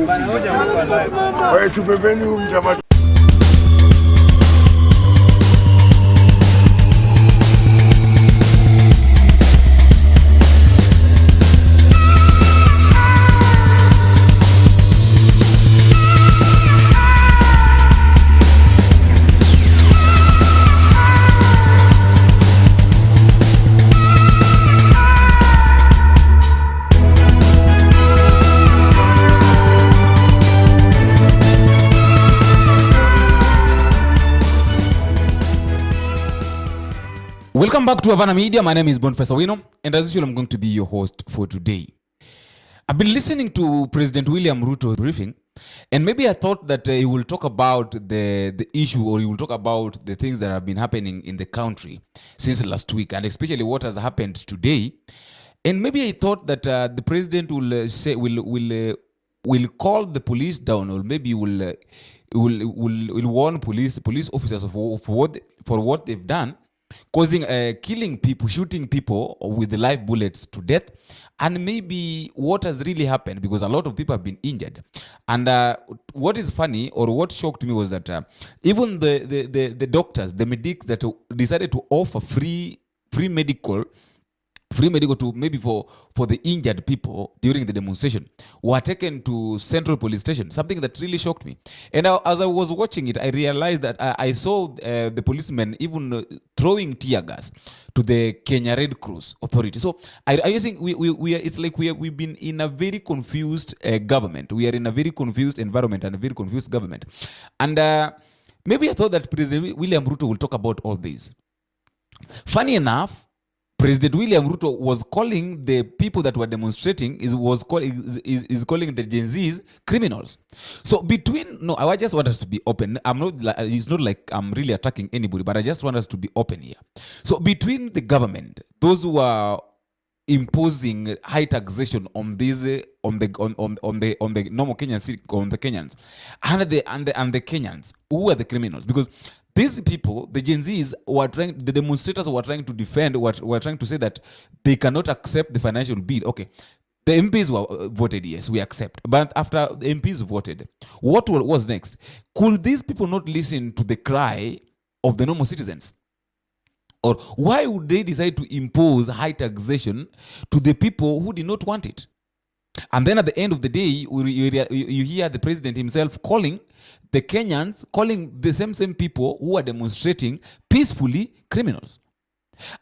Wewe tupembeni huyu mjamaa. Welcome back to Havana Media. My name is Boniface Awino, and as usual, I'm going to be your host for today. I've been listening to President William Ruto briefing, and maybe I thought that he will talk about the issue, or he will talk about the things that have been happening in the country since last week, and especially what has happened today. And maybe I thought that the president will call the police down, or maybe will warn police officers for what they've done, causing killing people, shooting people with live bullets to death, and maybe what has really happened, because a lot of people have been injured. And what is funny, or what shocked me, was that even the doctors, the medics that decided to offer free medical to maybe for the injured people during the demonstration were taken to Central Police Station, something that really shocked me. And as I was watching it, I realized that I saw the policemen even throwing tear gas to the Kenya Red Cross Authority. So I think we've been in a very confused government. We are in a very confused environment and a very confused government. And maybe I thought that President William Ruto will talk about all this. Funny enough, President William Ruto was calling the people that were demonstrating, is calling the Gen Zs criminals. So I just want us to be open. It's not like I'm really attacking anybody, but I just want us to be open here. So between the government, those who are imposing high taxation on these on the normal Kenyans, on the Kenyans, and the Kenyans, who are the criminals? Because these people, the Gen Zs, the demonstrators were trying to defend, were trying to say that they cannot accept the financial bill. Okay, the MPs were voted, yes, we accept. But after the MPs voted, what was next? Could these people not listen to the cry of the normal citizens? Or why would they decide to impose high taxation to the people who did not want it? And then at the end of the day, you hear the president himself calling the Kenyans, calling the same people who are demonstrating peacefully criminals.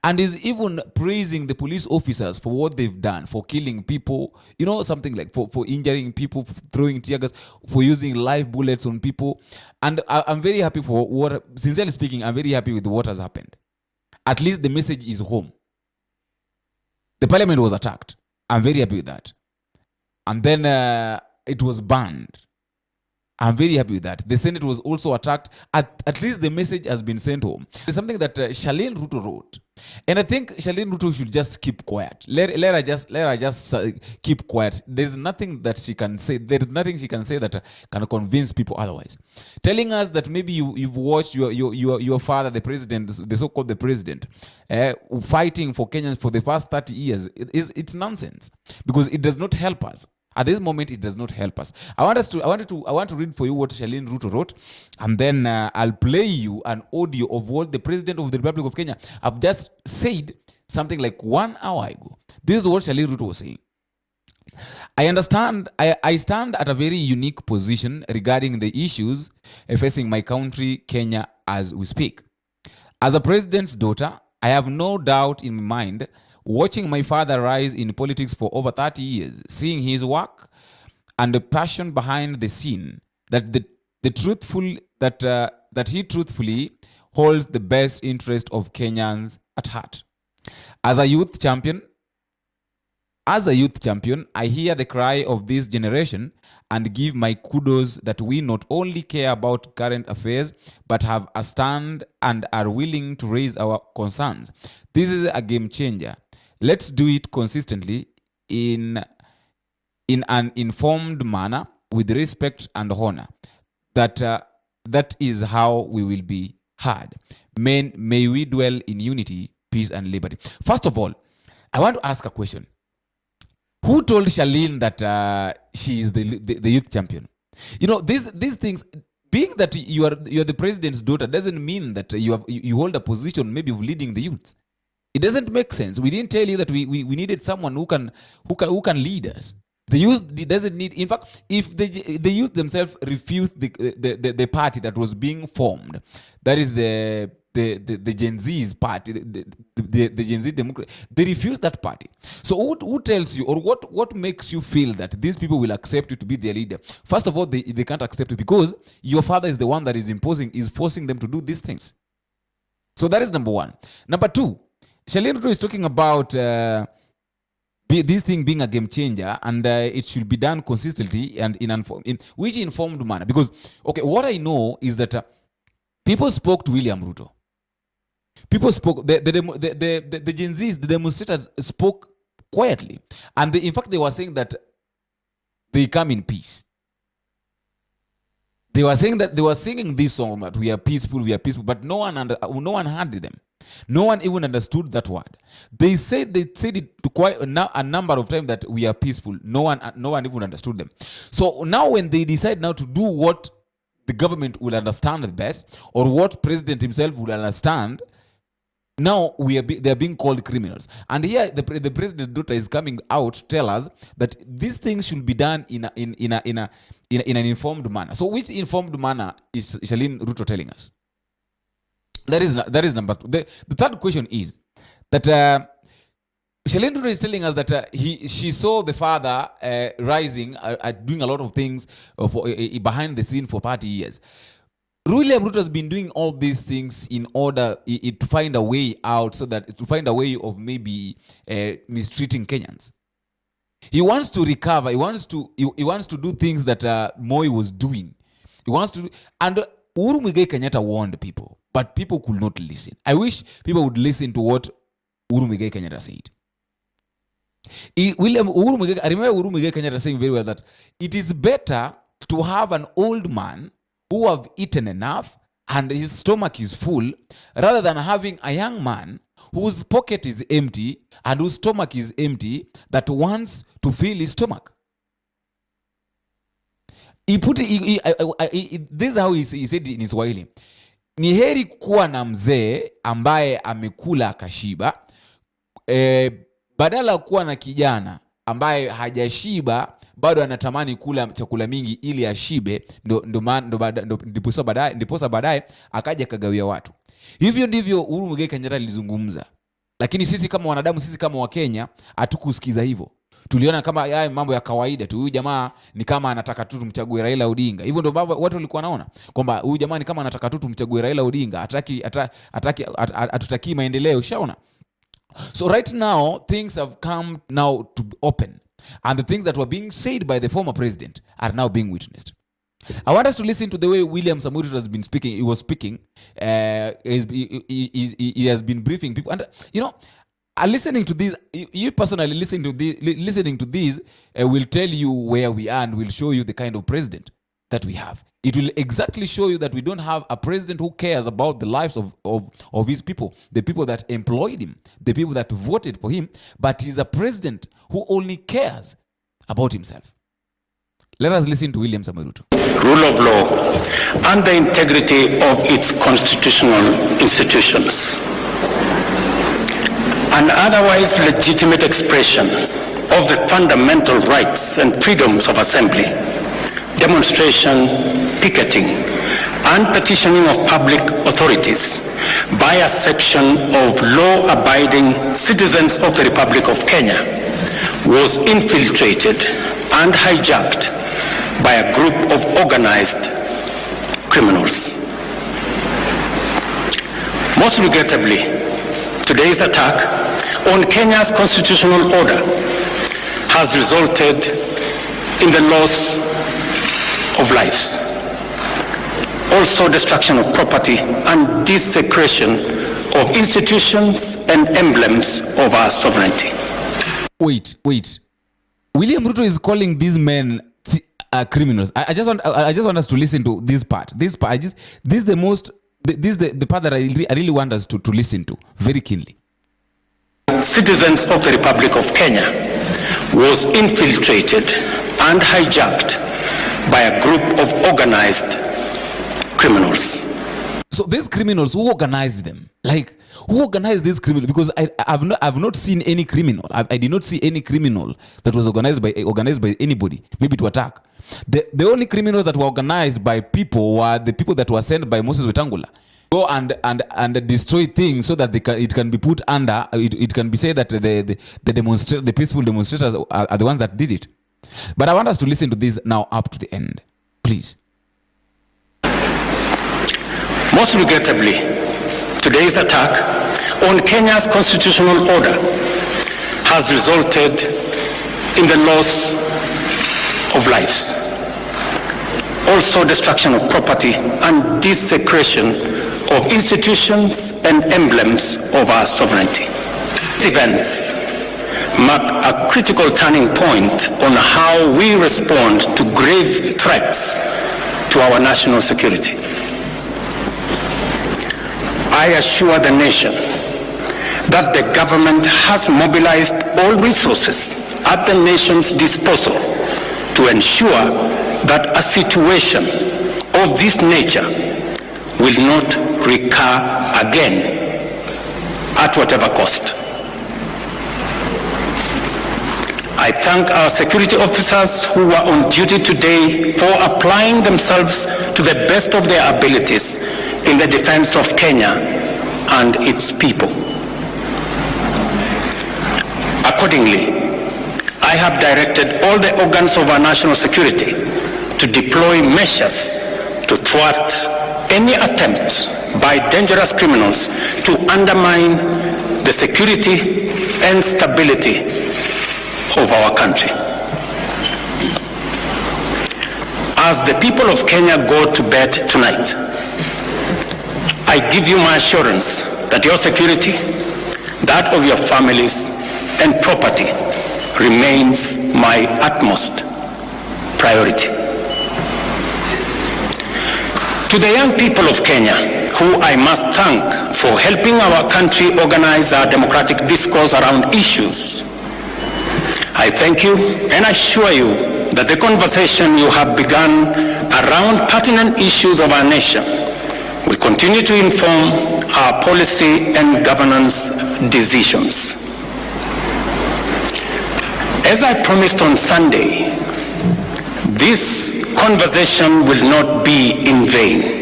And is even praising the police officers for what they've done, for killing people, something like for injuring people, for throwing tear gas, for using live bullets on people. And I'm very happy sincerely speaking, I'm very happy with what has happened. At least the message is home. The parliament was attacked. I'm very happy with that. And then it was banned. I'm very happy with that. The Senate was also attacked. At least the message has been sent home. It's something that Charlene Ruto wrote. And I think Charlene Ruto should just keep quiet. Let her just keep quiet. There's nothing that she can say. There's nothing she can say that can convince people otherwise. Telling us that maybe you've watched your father, the president, the so-called the president, fighting for Kenyans for the past 30 years, it's nonsense. Because it does not help us. At this moment, it does not help us. I want to read for you what Charlene Ruto wrote, and then I'll play you an audio of what the President of the Republic of Kenya have just said something like 1 hour ago. This is what Charlene Ruto was saying. I understand. I stand at a very unique position regarding the issues facing my country, Kenya, as we speak. As a president's daughter, I have no doubt in my mind, watching my father rise in politics for over 30 years, seeing his work and the passion behind the scene, that that he truthfully holds the best interest of Kenyans at heart. As a youth champion, I hear the cry of this generation and give my kudos that we not only care about current affairs, but have a stand and are willing to raise our concerns. This is a game changer. Let's do it consistently in an informed manner with respect and honor. That is how we will be heard. May we dwell in unity, peace, and liberty. First of all, I want to ask a question. Who told Charlene that she is the youth champion? You know, these things, being that you are the president's daughter doesn't mean that you hold a position maybe of leading the youths. It doesn't make sense. We didn't tell you that we needed someone who can lead us. The youth doesn't need. In fact, if the youth themselves refuse the party that was being formed, that is the Gen Z's party, the Gen Z Democrat, they refuse that party. So who tells you, or what makes you feel that these people will accept you to be their leader? First of all, they can't accept you because your father is the one that is forcing them to do these things. So that is number one. Number two, Charlene Ruto is talking about this thing being a game changer, and it should be done consistently and in which informed manner. Because, okay, what I know is that people spoke to William Ruto. People spoke, the Gen Zs, the demonstrators spoke quietly. And in fact, they were saying that they come in peace. They were saying that they were singing this song that we are peaceful, but no one heard them. No one even understood that word. They said it to quite a number of times that we are peaceful. No one even understood them. So now when they decide now to do what the government will understand the best, or what president himself will understand, now they are being called criminals. And here the president's daughter is coming out to tell us that these things should be done in an informed manner. So which informed manner is Charlene Ruto telling us? That is number two. The third question is that Charlene Ruto is telling us that she saw the father rising, doing a lot of things behind the scene for 30 years. William Ruto has been doing all these things in order to find a way out, to find a way of maybe mistreating Kenyans. He wants to recover. He wants to do things that Moi was doing. He wants to, and Uhuru Muigai Kenyatta warned people, but people could not listen. I wish people would listen to what Uhuru Muigai Kenyatta said. I remember Uhuru Muigai Kenyatta saying very well that it is better to have an old man who have eaten enough and his stomach is full, rather than having a young man whose pocket is empty and whose stomach is empty that wants to fill his stomach. This is how he said it in Swahili. Ni heri kuwa na mzee ambaye amekula akashiba, badala kuwa na kijana ambaye hajashiba bado anatamani kula chakula mingi ili ashibe, ndiposa baadaye akaja kagawia watu. Hivyo ndivyo Uhuru Muigai Kenyatta alizungumza. Lakini sisi kama wanadamu, sisi kama Wakenya hatukusikiza hivyo. Tuliona kama haya mambo ya kawaida tu. Huyu jamaa ni kama anataka tu tumchague Raila Odinga. Hivyo ndio watu walikuwa wanaona kwamba huyu jamaa ni kama anataka tu tumchague Raila Odinga. Hatutaki maendeleo, shaona. So right now things have come now to open, and the things that were being said by the former president are now being witnessed. I want us to listen to the way William Samoei Ruto has been speaking. He was speaking. He has been briefing people, and listening to this, you personally listening to this will tell you where we are and will show you the kind of president that we have. It will exactly show you that we don't have a president who cares about the lives of his people, the people that employed him, the people that voted for him, but he's a president who only cares about himself. Let us listen to William Samoei Ruto. Rule of law and the integrity of its constitutional institutions. An otherwise legitimate expression of the fundamental rights and freedoms of assembly, demonstration, picketing, and petitioning of public authorities by a section of law-abiding citizens of the Republic of Kenya was infiltrated and hijacked by a group of organized criminals. Most regrettably, today's attack on Kenya's constitutional order has resulted in the loss of lives, also destruction of property and desecration of institutions and emblems of our sovereignty. Wait. William Ruto is calling these men criminals. I just want us to listen to this part. This is the part that I really want us to listen to very keenly. Citizens of the Republic of Kenya was infiltrated and hijacked by a group of organized criminals. So these criminals, who organized them? Like, who organized these criminals? Because I've not seen any criminal. I did not see any criminal that was organized by anybody, maybe to attack. The only criminals that were organized by people were the people that were sent by Moses Wetangula. Go and destroy things so that it can be put under, it can be said that the peaceful demonstrators are the ones that did it. But I want us to listen to this now up to the end, please. Most regrettably, today's attack on Kenya's constitutional order has resulted in the loss of lives, also destruction of property and desecration of institutions and emblems of our sovereignty. These events mark a critical turning point on how we respond to grave threats to our national security. I assure the nation that the government has mobilized all resources at the nation's disposal to ensure that a situation of this nature will not recur again at whatever cost. I thank our security officers who are on duty today for applying themselves to the best of their abilities in the defense of Kenya and its people. Accordingly, I have directed all the organs of our national security to deploy measures to thwart any attempt by dangerous criminals to undermine the security and stability of our country. As the people of Kenya go to bed tonight, I give you my assurance that your security, that of your families and property, remains my utmost priority. To the young people of Kenya, who I must thank for helping our country organize our democratic discourse around issues, I thank you and assure you that the conversation you have begun around pertinent issues of our nation will continue to inform our policy and governance decisions. As I promised on Sunday, this conversation will not be in vain.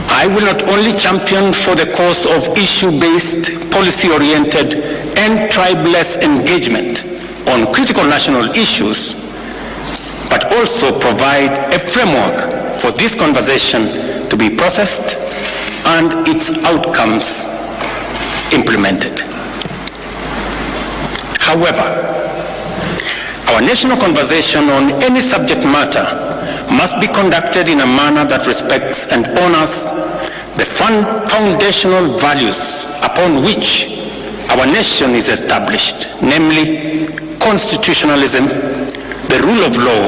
I will not only champion for the cause of issue-based, policy-oriented, and tribeless engagement on critical national issues, but also provide a framework for this conversation to be processed and its outcomes implemented. However, our national conversation on any subject matter must be conducted in a manner that respects and honors the foundational values upon which our nation is established, namely constitutionalism, the rule of law,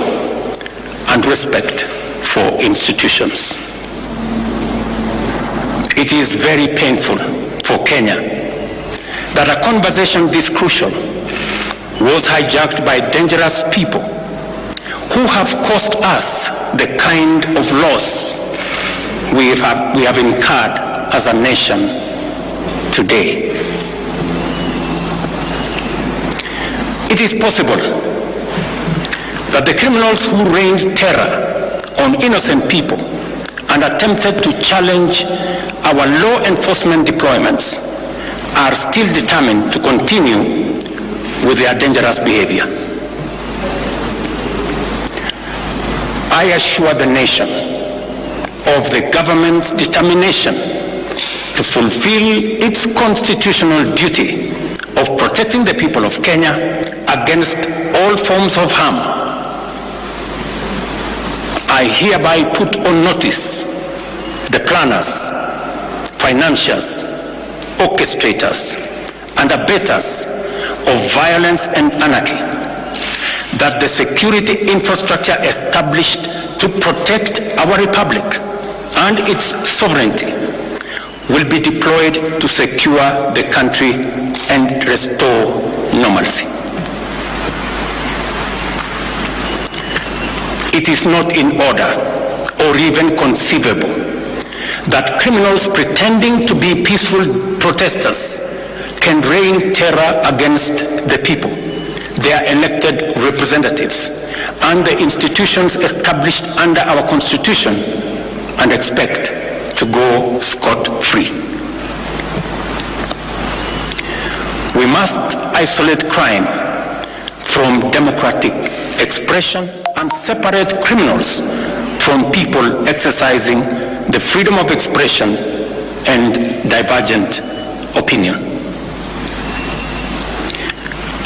and respect for institutions. It is very painful for Kenya that a conversation this crucial was hijacked by dangerous people who have caused us the kind of loss we have incurred as a nation today. It is possible that the criminals who rained terror on innocent people and attempted to challenge our law enforcement deployments are still determined to continue with their dangerous behavior. I assure the nation of the government's determination to fulfill its constitutional duty of protecting the people of Kenya against all forms of harm. I hereby put on notice the planners, financiers, orchestrators, and abettors of violence and anarchy that the security infrastructure established to protect our republic and its sovereignty will be deployed to secure the country and restore normalcy. It is not in order or even conceivable that criminals pretending to be peaceful protesters can rain terror against the people, their elected representatives, and the institutions established under our Constitution, and expect to go scot-free. We must isolate crime from democratic expression and separate criminals from people exercising the freedom of expression and divergent opinion.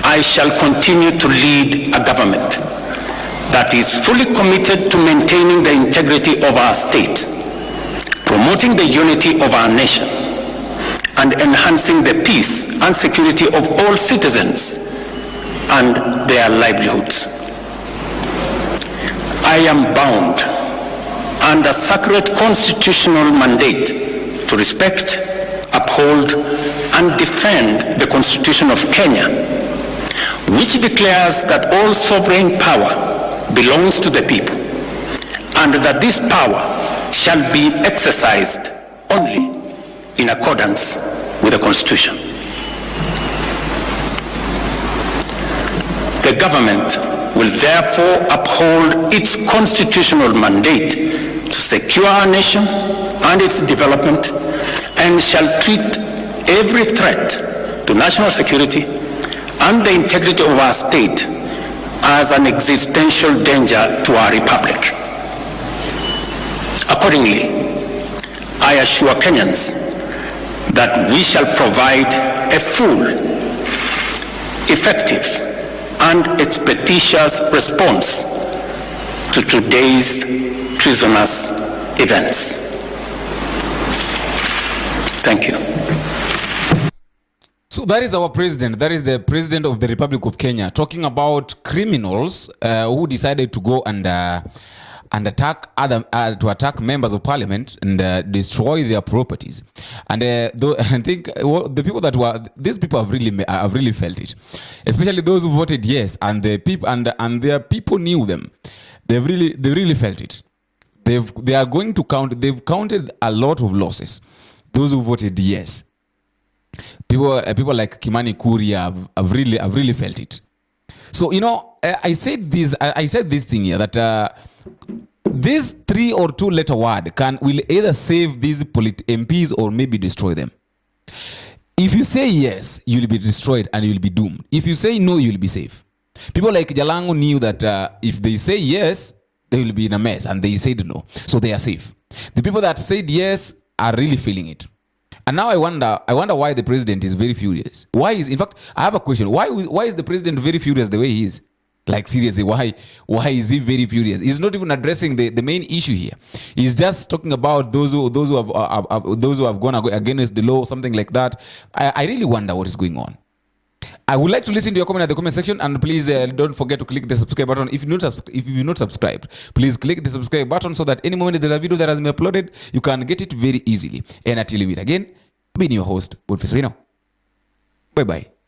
I shall continue to lead a government that is fully committed to maintaining the integrity of our state, promoting the unity of our nation, and enhancing the peace and security of all citizens and their livelihoods. I am bound under sacred constitutional mandate to respect, uphold, and defend the Constitution of Kenya, which declares that all sovereign power belongs to the people, and that this power shall be exercised only in accordance with the Constitution. The government will therefore uphold its constitutional mandate to secure our nation and its development, and shall treat every threat to national security and the integrity of our state as an existential danger to our republic. Accordingly, I assure Kenyans that we shall provide a full, effective, and expeditious response to today's treasonous events. Thank you. So that is our president. That is the president of the Republic of Kenya, talking about criminals who decided to go and attack attack members of parliament and destroy their properties. And I think the people that were, these people have really felt it, especially those who voted yes, and the people and their people knew them. They really felt it. They are going to count. They've counted a lot of losses. Those who voted yes. People like Kimani Kuria have really felt it. So I said this thing here that this 3 or 2 letter word will either save these MPs or maybe destroy them. If you say yes, you'll be destroyed and you'll be doomed. If you say no, you'll be safe. People like Jalango knew that if they say yes, they will be in a mess, and they said no, so they are safe. The people that said yes are really feeling it. And now I wonder why the president is very furious. In fact, I have a question. Why is the president very furious the way he is? Like seriously, why is he very furious? He's not even addressing the main issue here. He's just talking about those who have gone against the law, something like that. I really wonder what is going on. I would like to listen to your comment at the comment section, and please don't forget to click the subscribe button. If you've not subscribed, please click the subscribe button so that any moment there's a video that has been uploaded, you can get it very easily. And until we meet again, I've been your host, Boniface. Bye bye.